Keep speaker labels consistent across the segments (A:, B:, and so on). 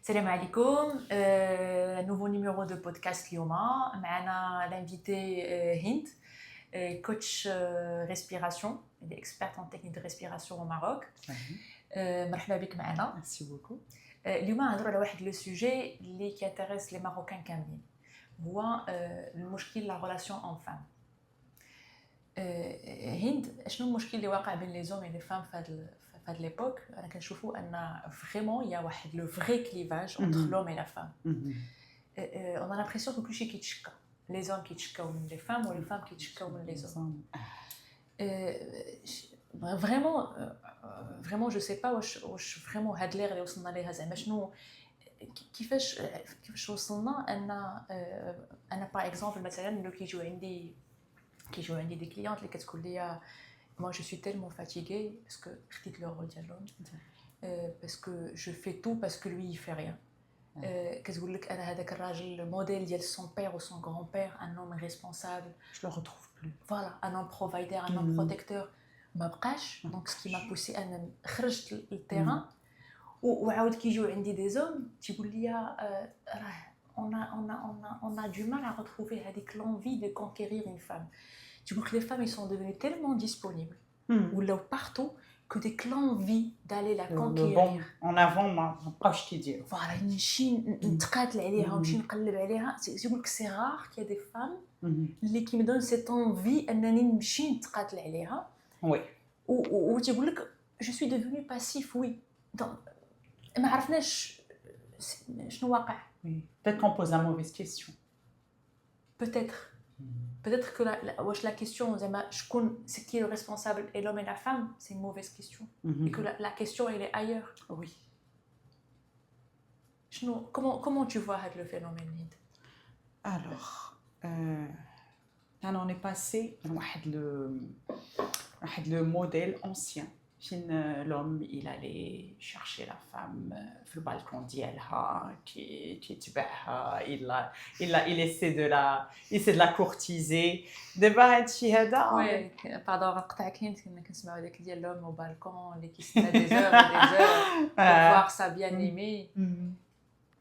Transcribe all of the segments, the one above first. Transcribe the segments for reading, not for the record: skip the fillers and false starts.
A: Salam alaikum, nouveau numéro de podcast Lioma. معنا l'invité Hind, coach respiration, elle est experte en technique de respiration au Maroc. مرحبا بك معنا.
B: Merci beaucoup.
A: اليوم نهضروا على واحد لو سوجي اللي كيانتيريس لي ماروكان كاملين، هو المشكل لا ريلاسيون اون فام. هند، شنو المشكل اللي واقع بين لي زوم اي لي فام في هاد ليبوك؟ انا كنشوفوا ان فريمون يا واحد لو فري كليفاج انتر لوم اي لا فام. اون ا لامبرسيون كو كلشي كيتشكى، لي زوم كيتشكاو من لي فام ولي فام كيتشكاو من لي زوم. فريمون جو سي با واش فريمون هاد لير اللي وصلنا ليها زعما شنو كيفاش وصلنا ان انا باغ اكزومبل مثلا ملي كيجيو عندي دي كليونط اللي كتقول لي moi je suis tellement fatiguée parce que خديت le rôle ديالهم parce que je fais tout parce que lui il fait rien. كتقول لك انا هذاك الراجل الموديل ديال son père ou son grand-père, un homme responsable,
B: Je le retrouve plus.
A: voilà, un homme provider, un homme protecteur, ما بقاش. donc ce qui m'a poussé انا خرجت للتيران. وعاود كيجيو عندي دي زوم تيقول لي راه on a du mal à retrouver هذيك l'envie de conquérir une femme. Tu vois que les femmes ils sont devenues tellement disponibles ou là partout que dès que l'envie d'aller la conquérir
B: en avant ما بقاوش كيديروا.
A: voilà نمشي نتقاتل عليها ونمشي نقلب عليها. يقول لك سي رار qu'il y a des femmes اللي qui me donnent cette envie انني نمشي نتقاتل عليها.
B: Oui.
A: وتيقول لك je suis devenue passif. oui. donc ما عرفناش شنو واقع.
B: Peut-être qu'on pose la mauvaise question.
A: Peut-être que la question زعما شكون c'est qui est le responsable et l'homme et la femme, c'est une mauvaise question. Et que la question elle est ailleurs.
B: Oui.
A: Comment tu vois le phénomène Hind?
B: Alors, on est passé le modèle ancien. L'homme il allait chercher la femme في البالكون ديالها كيتبعها il essaie de la courtiser. دابا هادشي هذا
A: وي باردون نقطعك هند. كنا كنسمعوا داك ديال لوم او بالكون اللي كيستنى دي زور pour voir sa bien aimée.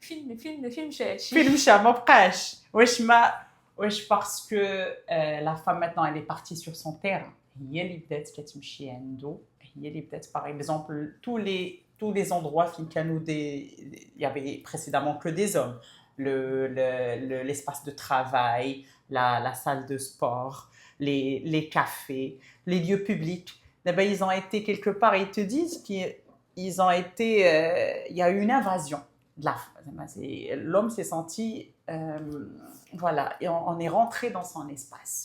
A: فيلم شا هادشي
B: فيلم شا ما بقاش. واش parce que la femme maintenant elle est partie sur son terrain, هي اللي بدات كتمشي عنده. Il y a par exemple tous les endroits il y avait précédemment que des hommes, l'espace de travail, la salle de sport, les cafés, les lieux publics. D'abord, ils ont été quelque part, ils te disent qu'ils ont été, il y a eu une invasion de la femme. L'homme s'est senti, voilà, et on est rentré dans son espace.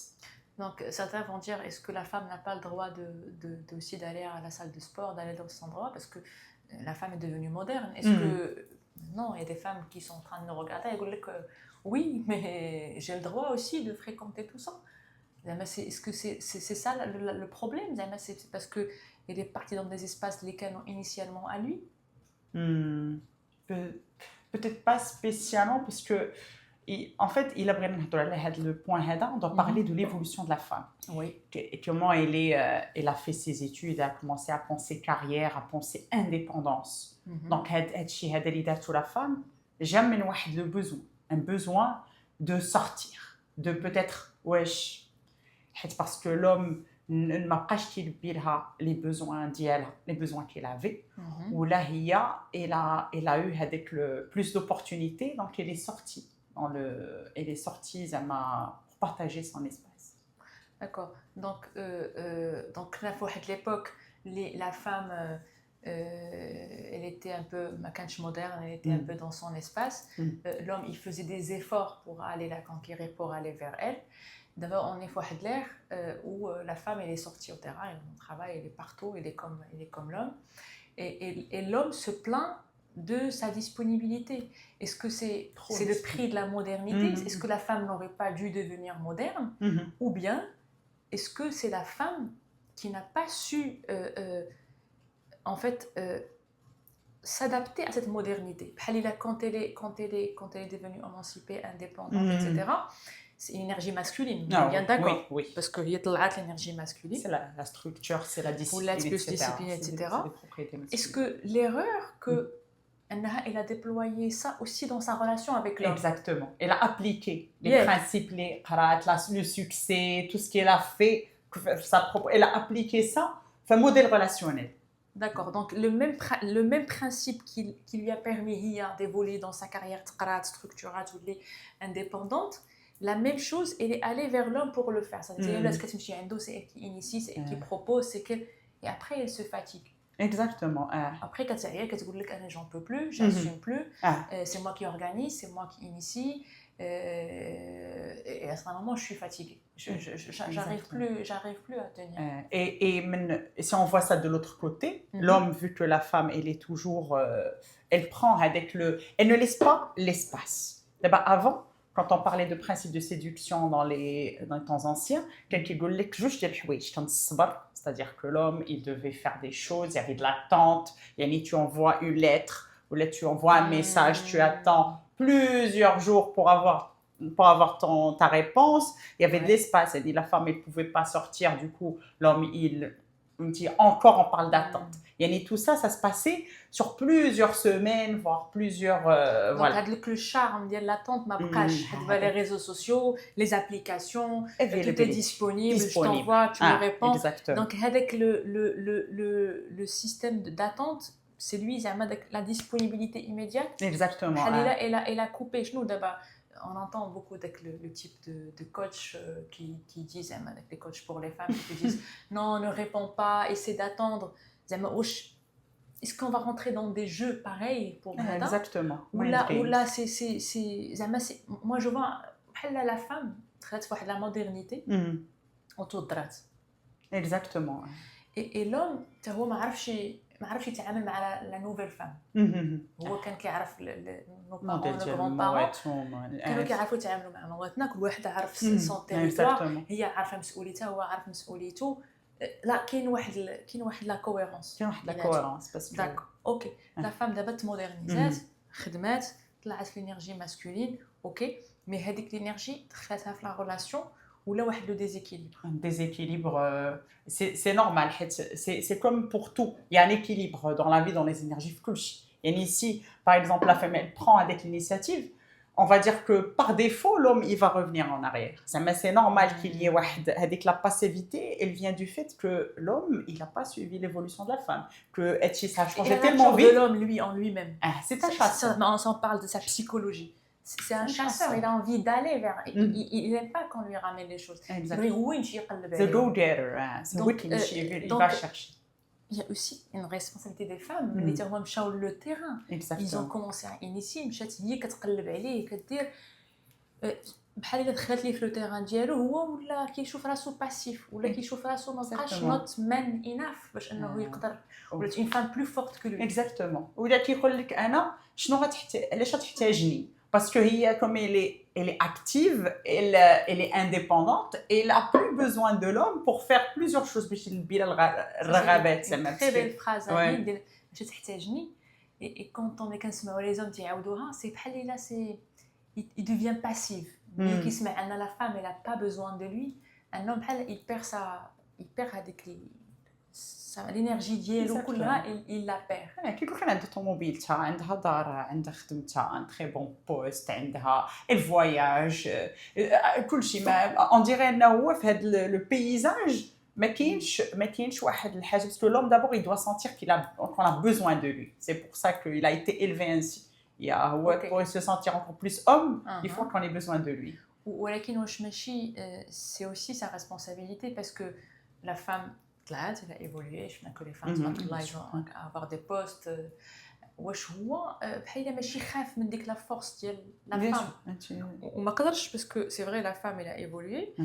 A: Donc certains vont dire est-ce que la femme n'a pas le droit aussi d'aller à la salle de sport, d'aller dans cet endroit parce que la femme est devenue moderne. Est-ce que non, il y a des femmes qui sont en train de nous regarder et dire que oui, mais j'ai le droit aussi de fréquenter tout ça. Est-ce que c'est ça le problème? C'est parce que elle est partie dans des espaces lesquels initialement à lui.
B: Peut-être pas spécialement parce que en fait, il a le point on doit parler de l'évolution de la femme.
A: Oui.
B: Et comment elle a fait ses études, elle a commencé à penser carrière, à penser indépendance. Donc, la femme, jamais un besoin de sortir, de peut-être, parce que l'homme ne m'a pas les besoins d'elle, les besoins qu'elle avait. Ou là, elle a eu avec plus d'opportunités, donc elle est sortie. Elle est sortie pour partager son espace.
A: D'accord. Donc à l'époque, la femme, elle était un peu moderne, elle était un peu dans son espace. L'homme, il faisait des efforts pour aller la conquérir, pour aller vers elle. D'abord, on est à l'ère où la femme, elle est sortie au terrain, elle est au travail, elle est partout, elle est comme l'homme. Et l'homme se plaint de sa disponibilité. Est-ce que c'est le prix de la modernité? Est-ce que la femme n'aurait pas dû devenir moderne? Ou bien est-ce que c'est la femme qui n'a pas su en fait s'adapter à cette modernité? Quand elle est devenue émancipée, indépendante, etc., c'est une énergie masculine. On est bien d'accord.
B: Oui.
A: Parce qu'il y a l'énergie masculine.
B: C'est la structure, c'est la discipline,
A: etc. Est-ce que l'erreur que elle a déployé ça aussi dans sa relation avec l'homme.
B: Exactement. Elle a appliqué les
A: Yeah.
B: principes, les qarat, le succès, tout ce qu'elle a fait, elle a appliqué ça, enfin, modèle relationnel.
A: D'accord, donc le même principe qui lui a permis d'évoluer dans sa carrière structurée ou indépendante, la même chose, elle est allée vers l'homme pour le faire. C'est-à-dire c'est elle qui initie, c'est elle qui propose, c'est qu'elle... Et après, elle se fatigue.
B: Exactement.
A: Après, quand elle te dit que j'en peux plus, j'assume plus, c'est moi qui organise, c'est moi qui initie, et à ce moment, je suis fatiguée. J'arrive plus à tenir.
B: Et si on voit ça de l'autre côté, l'homme, vu que la femme, elle est toujours... elle prend avec le... Elle ne laisse pas l'espace. D'abord, avant, quand on parlait de principe de séduction dans les temps anciens, quelqu'un dit juste c'est-à-dire que l'homme, il devait faire des choses, il y avait de l'attente, tu envoies une lettre, ou là tu envoies un message, tu attends plusieurs jours pour avoir ta réponse. Il y avait de l'espace, elle dit la femme, elle ne pouvait pas sortir, du coup, l'homme, il dit encore, on parle d'attente. Tout ça, ça se passait sur plusieurs semaines, voire plusieurs...
A: Donc,
B: voilà.
A: le charme de l'attente m'a les réseaux sociaux, les applications, tout est disponible, je t'envoie, tu me réponds.
B: Exactement.
A: Donc, avec le système d'attente, c'est lui, la disponibilité immédiate.
B: Exactement.
A: Elle a coupé. On entend beaucoup le type de coach qui disent, les coachs pour les femmes, qui disent non, ne réponds pas, essaie d'attendre. Est-ce qu'on va rentrer dans des jeux pareils pour
B: Exactement.
A: Ou là, moi je vois la femme traite la modernité autour de droite.
B: Exactement.
A: Et l'homme, هو ما عرفش يتعامل مع la nouvelle femme. هو كان كيعرف nos grands-parents كانوا كيعرفوا يتعاملوا مع مواتنا، كل واحد عارف son territoire، هي عارفه مسؤوليتها، هو عارف مسؤوليته. لا كاين واحد لا كويرونس،
B: بس
A: داك اوكي. لا فام دابا تمودرنيزات، خدمات، طلعت في الانرجي ماسكولين، اوكي، مي هذيك الانرجي دخلتها في لا ريلاسيون ولا واحد لو ديزيكيليبر.
B: Un déséquilibre, c'est normal. C'est comme pour tout. Il y a un équilibre dans la vie, dans les énergies. Et ici, par exemple, la femme, elle prend avec l'initiative. On va dire que par défaut, l'homme, il va revenir en arrière. C'est normal qu'il y ait avec la passivité. Elle vient du fait que l'homme, il n'a pas suivi l'évolution de la femme. Que ça a changé tellement vite.
A: De l'homme, lui, en lui-même.
B: C'est un chasseur.
A: On s'en parle de sa psychologie. C'est un chasseur, il a envie d'aller vers... Il n'aime pas qu'on lui ramène les choses.
B: The go-getter, c'est lui qui il va chercher.
A: Il y a aussi une responsabilité des femmes. Les termes sur le terrain. Ils ont commencé à initier. هي كتقلب عليه كدير بحال الا دخلت ليه في لو تيران ديالو هو ولا كيشوف راسو باسيف ولا كيشوف راسو ما بقاش نوت مان اناف باش انه يقدر ولات اون فام بلو فورت كو لوي.
B: اكزاكتومون. ولا كيقول لك انا شنو علاش غتحتاجني parce que هي comme elle est active, elle est indépendante et elle a plus besoin de l'homme pour faire plusieurs choses باش يلبي الرغبات.
A: C'est une très belle phrase ديال باش تحتاجني. Et quand on est كنسمعوا les hommes تيعاودوها c'est بحال الا c'est il devient passif. Qui se met la femme, elle n'a pas besoin de lui. Un homme, il perd l'énergie ديالو كلها, il la perd.
B: كيكون عندها طوموبيلتها, عندها دارها, عندها خدمتها, un très bon poste, عندها الفواياج, كل شيء. On dirait انه هو في هذا le paysage ما كاينش واحد الحاجه, parce que l'homme d'abord il doit sentir qu'on a besoin de lui. C'est pour ça qu'il a été élevé ainsi. Pour se sentir encore plus homme, il faut qu'on ait besoin de lui.
A: ولكن واش ماشي c'est aussi sa responsabilité, parce que la femme elle a évolué, je connais que les femmes ils vont avoir des postes. واش هو بحال ماشي خاف من ديك لا فورس ديال لا فام وما قدرش, parce que c'est vrai la femme elle a évolué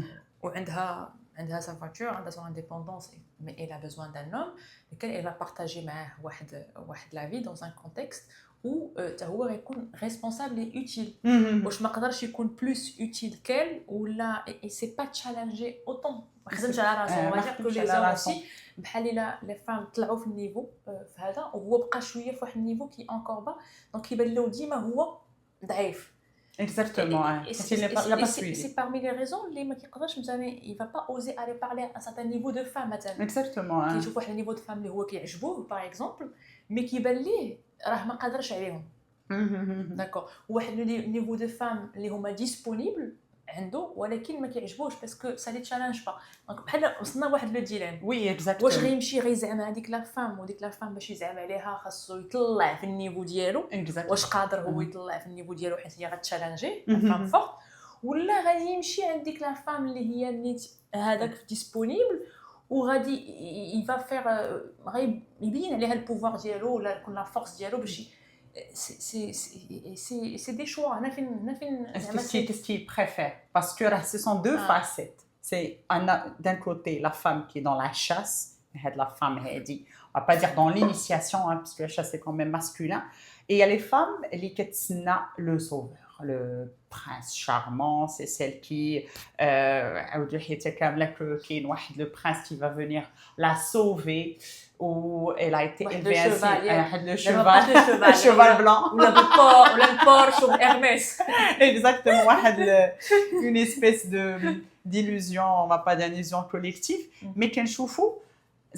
A: وعندها sa voiture, عندها son indépendance, mais elle a besoin d'un homme lequel elle va partager معاه واحد la vie dans un contexte où هو يكون responsable et utile. واش ما قدرش يكون plus utile qu'elle ولا et c'est pas challenger autant. ما خدمش على راسو. on va dire que les hommes aussi بحال الا les femmes طلعوا في النيفو في هذا وهو بقى شويه في واحد النيفو كي encore bas, donc يبان له ديما هو ضعيف.
B: Exactement. Il n'a pas suivi.
A: C'est parmi les raisons les ما كيقدرش مثلا il va pas oser aller parler à un certain niveau de femme مثلا
B: Exactement.
A: كيشوف واحد النيفو دو فام اللي هو كيعجبوه باغ اكزومبل مي كيبان ليه راه ما قادرش عليهم داكور واحد النيفو دو فام اللي هما ديسپونيبل عنده ولكن ما كيعجبوش باسكو سا لي تشالنج با دونك بحال وصلنا لواحد لو ديليم
B: وي اكزاكتلي
A: واش غيمشي غيزعم هذيك لا فام وديك لا فام باش يزعم عليها خاصو يطلع في النيفو ديالو واش قادر هو يطلع في النيفو ديالو حيت هي غتشالنجي فام فورت ولا غادي يمشي عند ديك لا فام اللي هي نيت هذاك ديسپونيبل وغادي يفا فيغ غادي يبين عليها البوفوار ديالو ولا يكون لا فورس ديالو باش c'est des choix.
B: Qu'est-ce qu'il préfère? Parce que là, ce sont deux facettes. C'est d'un côté la femme qui est dans la chasse, la femme, elle dit, on va pas dire dans l'initiation, hein, parce que la chasse est quand même masculin. Et il y a les femmes, le sauveur, le prince charmant, c'est celle qui, le prince qui va venir la sauver. Où elle a été élevée ainsi, le cheval blanc.
A: Ou le Porsche ou Hermès.
B: Exactement, une espèce d'illusion, on va pas d'illusion collective, mais qu'elle choufou.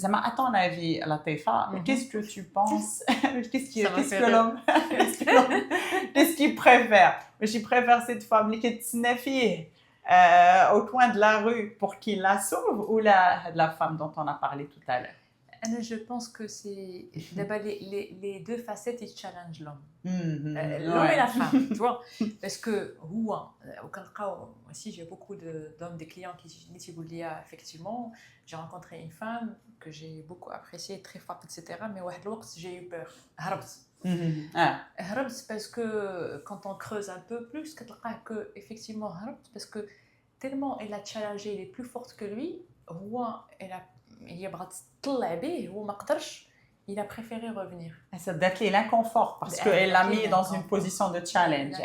B: Zama, à ton avis, Latifa, qu'est-ce que tu penses? Qu'est-ce que l'homme qu'est-ce qu'il préfère? Je préfère cette femme qui est snaffie au coin de la rue pour qu'il la sauve ou la femme dont on a parlé tout à l'heure?
A: Je pense que c'est d'abord les deux facettes ils challengent l'homme l'homme et la femme tu vois parce que aussi j'ai beaucoup d'hommes des clients qui disent effectivement j'ai rencontré une femme que j'ai beaucoup appréciée très forte etc mais j'ai eu peur هربت parce que quand on creuse un peu plus que effectivement parce que tellement elle a challengé elle est plus forte que lui هي بغات تطلع به هو ما قدرش il a préféré revenir
B: ça date l'inconfort parce qu'elle l'a mis dans une position de challenge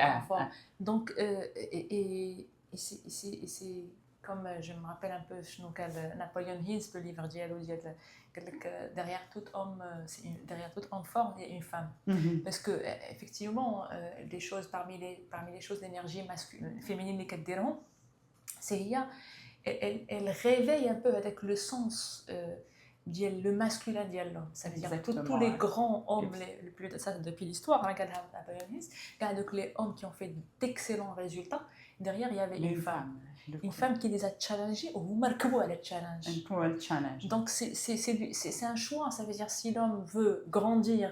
A: donc et c'est comme je me rappelle un peu شنو قال Napoleon Hill le livre ديالو ديال قال لك derrière tout homme fort il y a une femme parce que effectivement des choses parmi les choses d'énergie masculine féminine اللي كديرهم c'est هي elle réveille un peu avec le sens le masculin de l'homme. Ça veut dire tous les grands hommes, les plus ça depuis l'histoire, les hommes qui ont fait d'excellents résultats, derrière il y avait une femme qui les a challengés ou marqués à la challenge. Donc c'est un choix, ça veut dire si l'homme veut grandir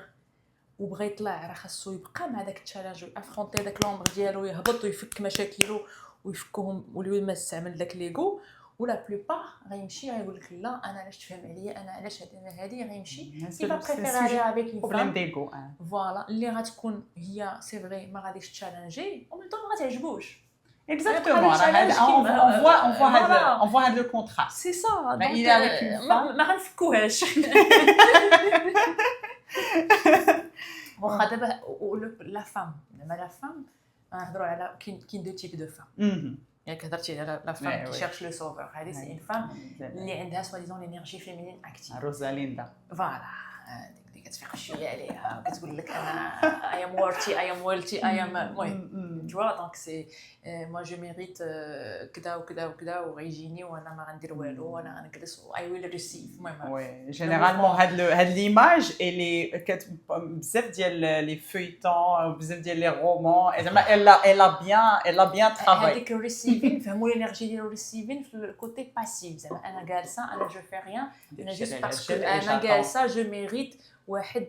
A: ou بغيطلع راه خاصو يبقى مع داك التشالنج ويافرونتي داك العمر ديالو يهبط ويفك مشاكله ويفكهم ولي ما استعمل داك ليغو ولا بلوبار غيمشي غيقول لك لا انا علاش تفهم عليا انا علاش هذه غيمشي كيفا بريفيري افيك اون
B: بروبليم ديغو
A: فوالا اللي غتكون هي سي فري ما غاديش تشالنجي ومن طون ما تعجبوش
B: exactement on voit le contraste
A: c'est ça donc
B: il est avec une femme
A: ما غنفكوهاش واخا دابا لا فام نهضروا على كاين دو تيب دو فام ياك هضرتي على لا فام كي شيرش لو سوفور هذه سي اون فام اللي عندها سوا ديزون لينيرجي فيمينين اكتيف
B: روزاليندا
A: فوالا ديك كتفيق شويه عليها وكتقول لك انا اي ام وورتي اي ام ويلتي اي ام المهم tu vois donc c'est moi je mérite كذا وكذا وكذا وغيجيني وانا ما غندير والو وانا غنجلس اي ويل ريسيف المهم
B: وي جينيرالمون هاد ليماج اللي بزاف ديال لي فeuilletons بزاف ديال لي رومان زعما elle a bien travaillé
A: هذيك الريسيفين فهموا الانرجي ديال الريسيفين في الكوتي باسيف زعما انا جالسه انا جو في ريان انا جوست باسكو انا جالسه جو ميريت واحد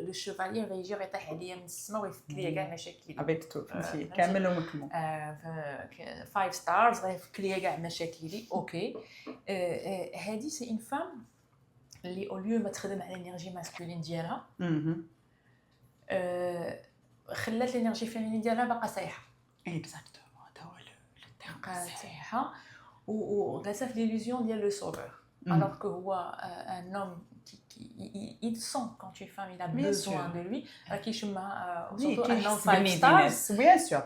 A: لو شيفالير غيجي غيطيح عليا من السماء ويفك ليا كاع مشاكلي
B: افيك تو كامل ومكمل
A: 5 ستارز غيفك ليا كاع مشاكلي اوكي هذه سي اون فام اللي او ليو ما تخدم على الانرجي ماسكولين ديالها خلات الانرجي فيمينين ديالها باقا سايحه
B: اكزاكتومون هذا هو
A: باقا سايحه وغلاسه في ليلوزيون ديال لو سوفور alors que هو un homme il sent quand une femme il a besoin de lui qui surtout un homme 5 stars
B: bien sûr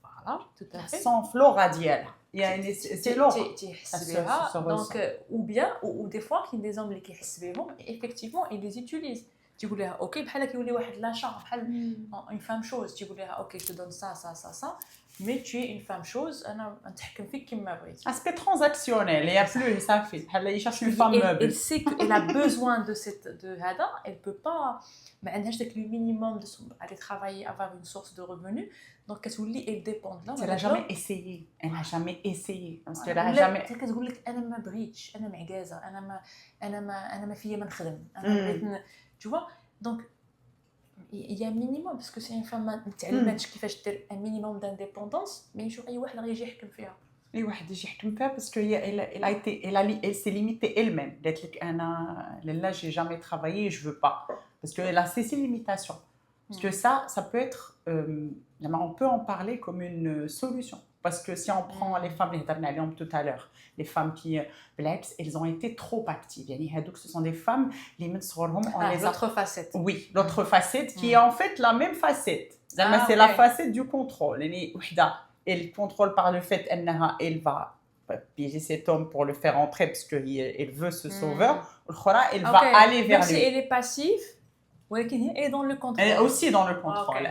A: voilà tout à fait
B: sans flora ديالها يعني c'est l'aura
A: donc ou bien ou des fois qu'il y a des hommes qui يحس بهم effectivement ils les utilisent تقول لها اوكي بحال كيولي واحد لاشا بحال اون فام شوز تقول لها اوكي جو دون سا مي tu es une femme chose انا نتحكم فيك كيما بغيت.
B: Aspect transactionnel, il y a plus, ça fait. Elle cherche une femme meuble.
A: Elle sait qu'elle a besoin de هذا, elle peut pas ما عندهاش داك le minimum de aller travailler avoir une source de revenus, donc كتولي elle dépend là.
B: Elle n'a jamais essayé. Elle n'a jamais essayé parce qu'elle a
A: jamais
B: jamais.
A: كتقول لك انا ما بغيتش, انا معكازه, انا ما فيا ما نخدم, انا بغيت tu vois. Donc il y a un minimum parce que c'est une femme ما تعلماتش كيفاش دير un minimum d'indépendance, mais يشوف اي واحد غيجي يحكم فيها.
B: اي واحد يجي يحكم فيها parce que elle s'est limitée elle-même. قالت لك انا لالا j'ai jamais travaillé, je veux pas parce que elle a ses limitations. Parce que ça peut être on peut en parler comme une solution. Parce que si on prend les femmes, tout à l'heure, les femmes qui, elles ont été trop actives. Donc ce sont des femmes, les
A: l'autre facette.
B: Oui, l'autre facette qui est en fait la même facette. C'est la facette du contrôle. Elle contrôle par le fait qu'elle va piéger cet homme pour le faire entrer parce qu'elle veut ce sauveur. Elle va aller vers lui.
A: Même si elle est passive, elle est dans le contrôle.
B: Elle est aussi dans le contrôle.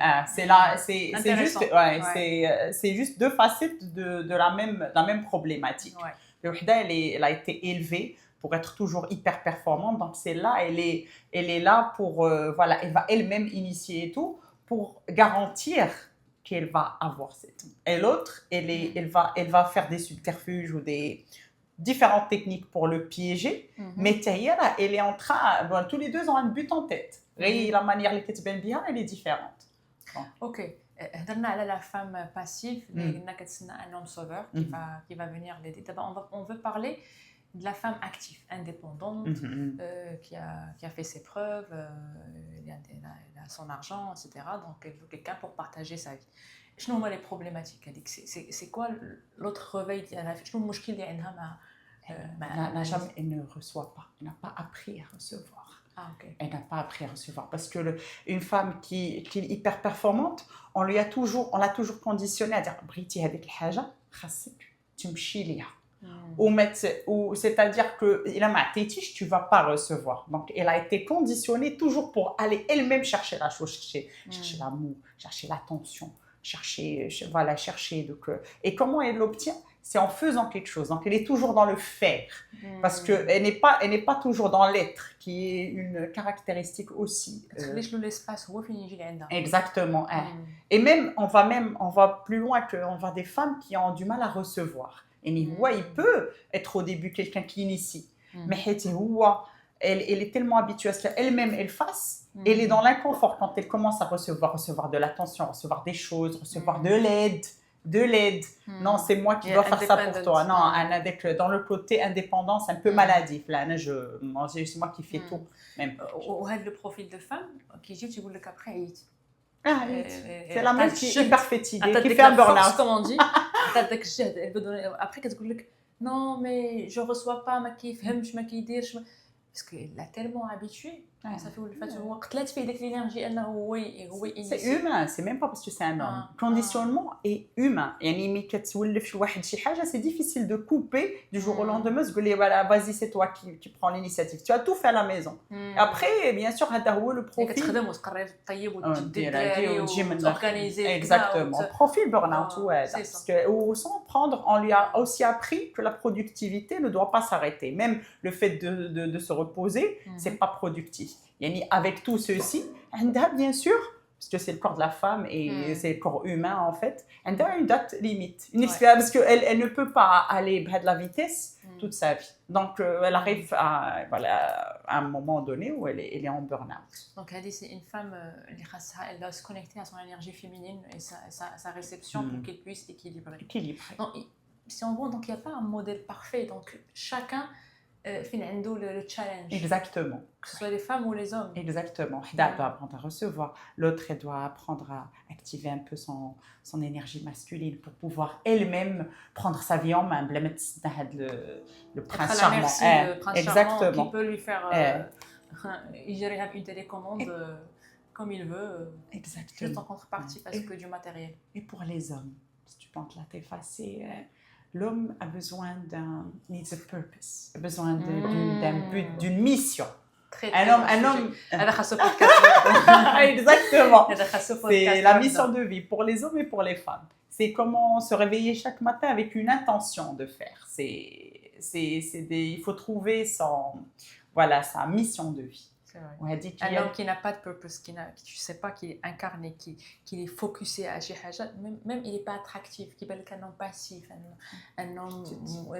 B: C'est juste deux facettes de la même problématique. Elle a été élevée pour être toujours hyper performante, donc c'est là, elle est là pour, voilà, elle va elle-même initier et tout, pour garantir qu'elle va avoir cette. Et l'autre, elle va faire des subterfuges ou des différentes techniques pour le piéger, mais Tahira, elle est en train, tous les deux ont un but en tête. La manière dont elle est bien, elle est différente.
A: Ok. هضرنا على la femme passive, اللي قلنا كتسنى un homme sauveur qui va venir l'aider. D'abord, on veut parler de la femme active, indépendante, qui a fait ses preuves, elle a son argent, etc. Donc, elle veut quelqu'un pour partager sa vie. شنو هما les problématiques هذيك؟ c'est quoi l'autre réveil ديالها؟ شنو المشكل اللي عندها مع
B: elle ne reçoit pas, elle n'a pas appris à recevoir.
A: Ah, okay.
B: Elle n'a pas appris à recevoir parce que une femme qui est hyper performante, on l'a toujours conditionnée à dire بريتي هذيك الحاجه خاصك تمشي ليها. Ou c'est-à-dire que il a معطيتيش, tu vas pas recevoir. Donc elle a été conditionnée toujours pour aller elle-même chercher la chose, chercher l'amour, chercher l'attention, chercher donc et comment elle l'obtient? C'est en faisant quelque chose. Donc elle est toujours dans le faire parce que elle n'est pas toujours dans l'être, qui est une caractéristique aussi. Exactement. Et même on va plus loin que on voit des femmes qui ont du mal à recevoir. Et il peut être au début quelqu'un qui initie, mais elle est tellement habituée à ce qu'elle-même elle fasse, elle est dans l'inconfort quand elle commence à recevoir de l'attention, recevoir des choses, recevoir de l'aide. Non, c'est moi qui dois faire ça pour toi. Non, dans le côté indépendance un peu maladif là, c'est moi qui fais tout même.
A: Le profil de femme qui dit tu voulais qu'après
B: c'est la même qui est hyper fatiguée, qui fait un burn-out
A: comme on dit. Elle veut donner après qu'elle dit non mais je reçois pas ما كيفهمش ما كيديرش parce qu'elle l'a tellement habitué. Ça fait le fait هو قتلات فيه ديك l'énergie انه هو
B: c'est humain, c'est même pas parce que c'est un homme. Conditionnement est humain. يعني ملي كتولف لواحد شي حاجه c'est difficile de couper du jour au lendemain تقول لي voilà vas-y c'est toi qui prends l'initiative. Tu as tout fait à la maison. Après bien sûr هذا هو le profil.
A: كتخدم وتقري تطيب وتدير وتorganiser.
B: Exactement. Profil burn-out parce que sans prendre, on lui a aussi appris que la productivité ne doit pas s'arrêter. Même le fait de se reposer, c'est pas productif. Avec tout ceci, bien sûr, parce que c'est le corps de la femme et c'est le corps humain en fait, elle a une date limite, une expérience, parce qu'elle ne peut pas aller à de la vitesse toute sa vie. Donc elle arrive à un moment donné où elle est en burn-out.
A: Donc c'est une femme, elle doit se connecter à son énergie féminine et sa réception pour qu'elle puisse équilibrer. Donc, si on voit, il n'y a pas un modèle parfait, donc chacun fin عنده le challenge.
B: Exactement.
A: Que ce soit les femmes ou les hommes.
B: Exactement. Elle doit apprendre à recevoir. L'autre, elle doit apprendre à activer un peu son énergie masculine pour pouvoir elle-même prendre sa vie en main. Le prince charmant.
A: Le prince charmant qui peut lui faire gérer une télécommande comme il veut.
B: Exactement.
A: Juste en contrepartie parce que du matériel.
B: Et pour les hommes, si tu penses là, t'es effacé. L'homme a besoin needs a purpose, a besoin d'un but, d'une mission.
A: très
B: un homme.
A: هذا خاصو podcast.
B: Exactement.
A: هذا خاصو
B: C'est
A: podcast.
B: la mission de vie pour les hommes et pour les femmes. C'est comment se réveiller chaque matin avec une intention de faire. Il faut trouver sa mission de vie.
A: C'est vrai.
B: On a dit
A: Un homme qui n'a pas de purpose, tu sais pas, qui est incarné, qui est focusé à شي حاجة, même il n'est pas attractif, qui est un homme passif, un homme,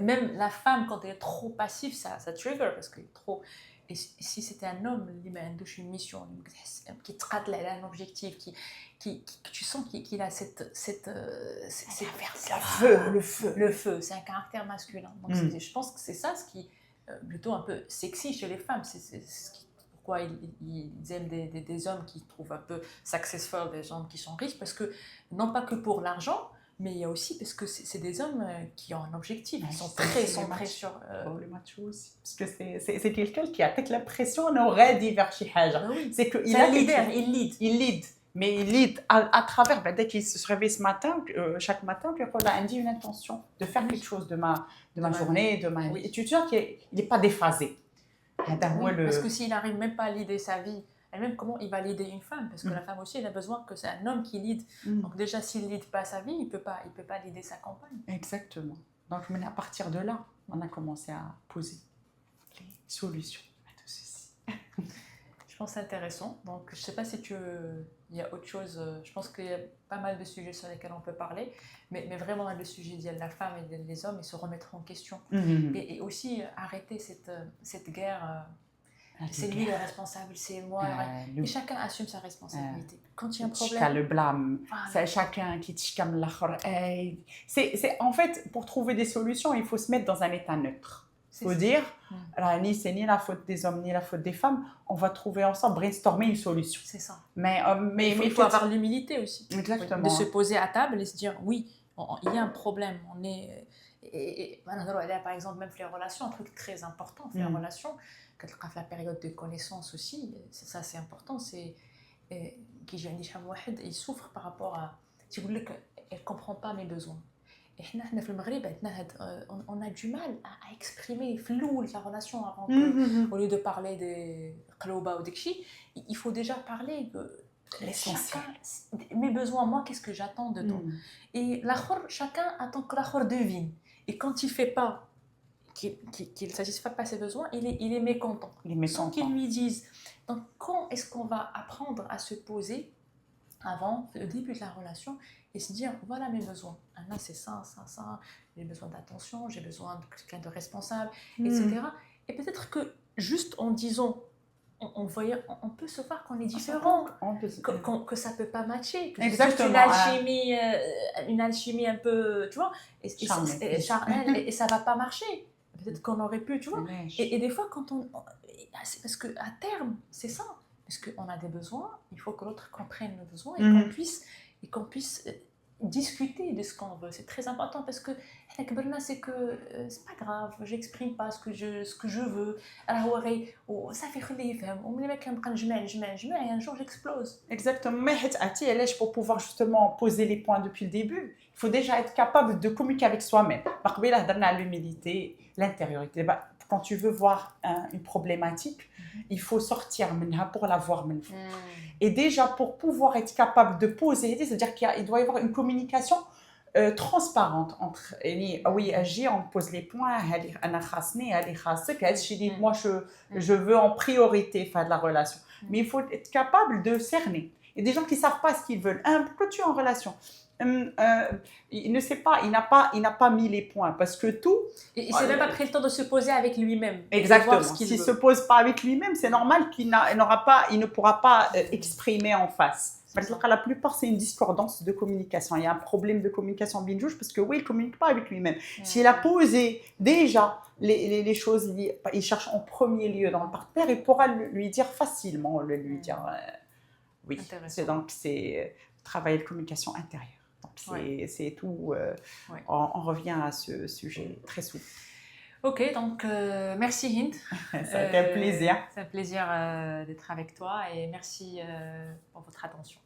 A: même la femme quand elle est trop passive, ça trigger parce qu'il est trop. Et si c'était un homme qui a une mission, qui trattle un objectif, tu sens qu'il a le feu, c'est un caractère masculin. Donc je pense que c'est ça ce qui plutôt un peu sexy chez les femmes, c'est ce qui pourquoi ils aiment des hommes qui trouvent un peu successful, des hommes qui sont riches, parce que, non pas que pour l'argent, mais il y a aussi parce que c'est des hommes qui ont un objectif, ils sont très centrés sur...
B: le macho aussi, parce que c'est quelqu'un qui a peut-être l'impression qu'on aurait dit vers شي حاجة. C'est qu'il
A: a leader, il lead.
B: Mais il lead à travers, dès qu'il se réveille ce matin, chaque matin, il a une intention de faire quelque chose de ma journée, de ma vie. Et tu vois qu'il n'est pas déphasé.
A: Parce que s'il n'arrive même pas à leader sa vie, et même comment il va leader une femme, parce que la femme aussi elle a besoin que c'est un homme qui lead. Donc déjà s'il ne lead pas sa vie, il peut pas leader sa compagne.
B: Exactement. Donc à partir de là, on a commencé à poser les solutions à tout ceci.
A: Je pense que c'est intéressant. Donc je ne sais pas si il y a autre chose. Je pense qu'il y a pas mal de sujets sur lesquels on peut parler, mais vraiment le sujet de la femme et des hommes, ils se remettre en question. Et aussi arrêter cette guerre. C'est lui le responsable, c'est moi. Et chacun assume sa responsabilité. Quand il y a un problème...
B: le blâme. Voilà. C'est chacun qui t'chkam l'autre. En fait, pour trouver des solutions, il faut se mettre dans un état neutre. Il faut dire, c'est ni la faute des hommes, ni la faute des femmes. On va trouver ensemble, brainstormer une solution.
A: C'est ça.
B: Mais
A: il faut avoir l'humilité aussi.
B: Exactement.
A: De se poser à table et se dire, oui, il y a un problème. On est... par exemple, même les relations, un truc très important, les relations, quand la période de connaissance aussi, ça c'est important, c'est il souffre par rapport à... Tu veux dire qu'elle ne comprend pas mes besoins. Et nous, في المغرب, on a du mal à exprimer la relation avant au lieu de parler des qlouba ou des kchi, il faut déjà parler de mes besoins, moi qu'est-ce que j'attends de toi. Et chacun attend que l'autre devine. Et quand il ne fait pas, qu'il ne satisfait pas ses besoins, il est mécontent. Sans qu'il lui dise. Donc quand est-ce qu'on va apprendre à se poser avant le début de la relation et se dire voilà mes besoins. Là c'est ça. J'ai besoin d'attention, j'ai besoin de quelqu'un de responsable, etc. Et peut-être que juste en disant, on peut se voir qu'on est différent, que ça peut pas matcher, que c'est une alchimie un peu, tu vois, charnelle, et ça va pas marcher. Peut-être qu'on aurait pu, tu vois. Et des fois quand c'est parce que à terme c'est ça. Parce qu'on a des besoins, il faut que l'autre comprenne nos besoins et qu'on puisse discuter de ce qu'on veut. C'est très important parce que c'est que c'est pas grave, j'exprime pas ce que je veux. Alors ça fait et un jour j'explose.
B: Exactement. Mais pour pouvoir justement poser les points depuis le début, il faut déjà être capable de communiquer avec soi-même. L'humilité, l'intériorité. Quand tu veux voir une problématique, il faut sortir pour la voir. Et déjà, pour pouvoir être capable de poser, c'est-à-dire qu'il doit y avoir une communication transparente entre oui, agir, on pose les points, moi je veux en priorité faire de la relation. Mais il faut être capable de cerner. Et des gens qui ne savent pas ce qu'ils veulent. Pourquoi tu es en relation? Il ne sait pas, il n'a pas mis les points parce que tout.
A: Il s'est même pas pris le temps de se poser avec lui-même.
B: Exactement. S'il ne se pose pas avec lui-même, c'est normal qu'il ne pourra pas exprimer en face. Parce que la plupart, c'est une discordance de communication. Il y a un problème de communication binge parce que oui, il ne communique pas avec lui-même. S'il a posé déjà les choses, il cherche en premier lieu dans le partenaire, il pourra lui dire facilement, lui dire oui. C'est travailler la communication intérieure. Donc c'est tout. On revient à ce sujet très souple.
A: Ok, donc merci Hind.
B: Ça a été un plaisir.
A: C'est un plaisir d'être avec toi et merci pour votre attention.